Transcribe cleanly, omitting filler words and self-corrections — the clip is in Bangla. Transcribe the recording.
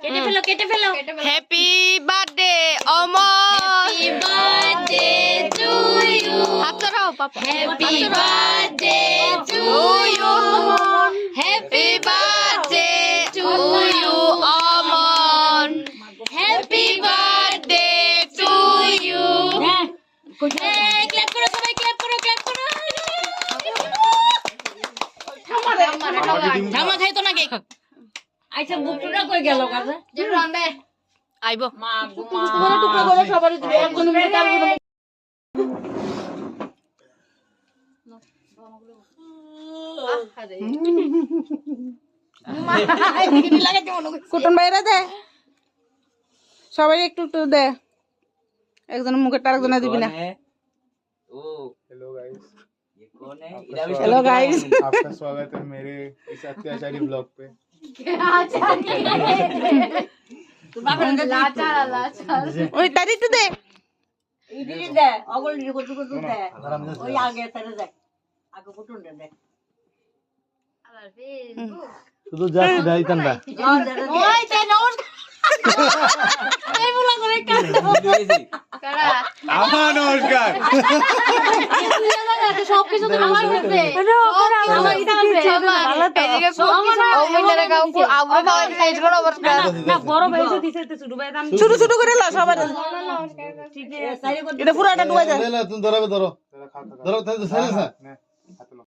কেটে ফেলো happy birthday Amar, happy birthday to you, হাত ধরাও papa, happy birthday to you, happy birthday to you Amar, happy birthday to you. Clap করো সবাই, ক্ল্যাপ করো ধামা খাই তো না কেক। আচ্ছা বুকটা কই গেল কাছে আইবো মা তোমার টুকরা করে সবারই দিবে একজন মেটাল কুটুম বাইরে দে, সবাই একটু একটু দে, একজন মুখে আরেকজনে দিবি না। हेलो गाइस, हेलो गाइस, आपका स्वागत है मेरे इस अत्याचारी ब्लॉग पे। ওই দাঁড়ি একটু দে। ইডলি দে অগল ইডলি কত কত দে ওই আগে তারে দে আগে কুটুন দে শুধু যা সিধাইতাম না ওই তে নমস্কার এই বলা করে কাজ আমার নমস্কার। সব কিছু তো আমার হয়েছে আমার এটা আছে এদিকে অমরের গাও আবু খাওয়া সাইজ করো নমস্কার। না বড় ভাই তো দিছে তো ছোট ভাই নাম ছোট ছোট করে লা সবার, ঠিক আছে সাইরে এটা পুরাটা ডুবাই দে। তুমি ধরো ধরো खा ধরো তাহলে সাইলেন্স না हाथ लो।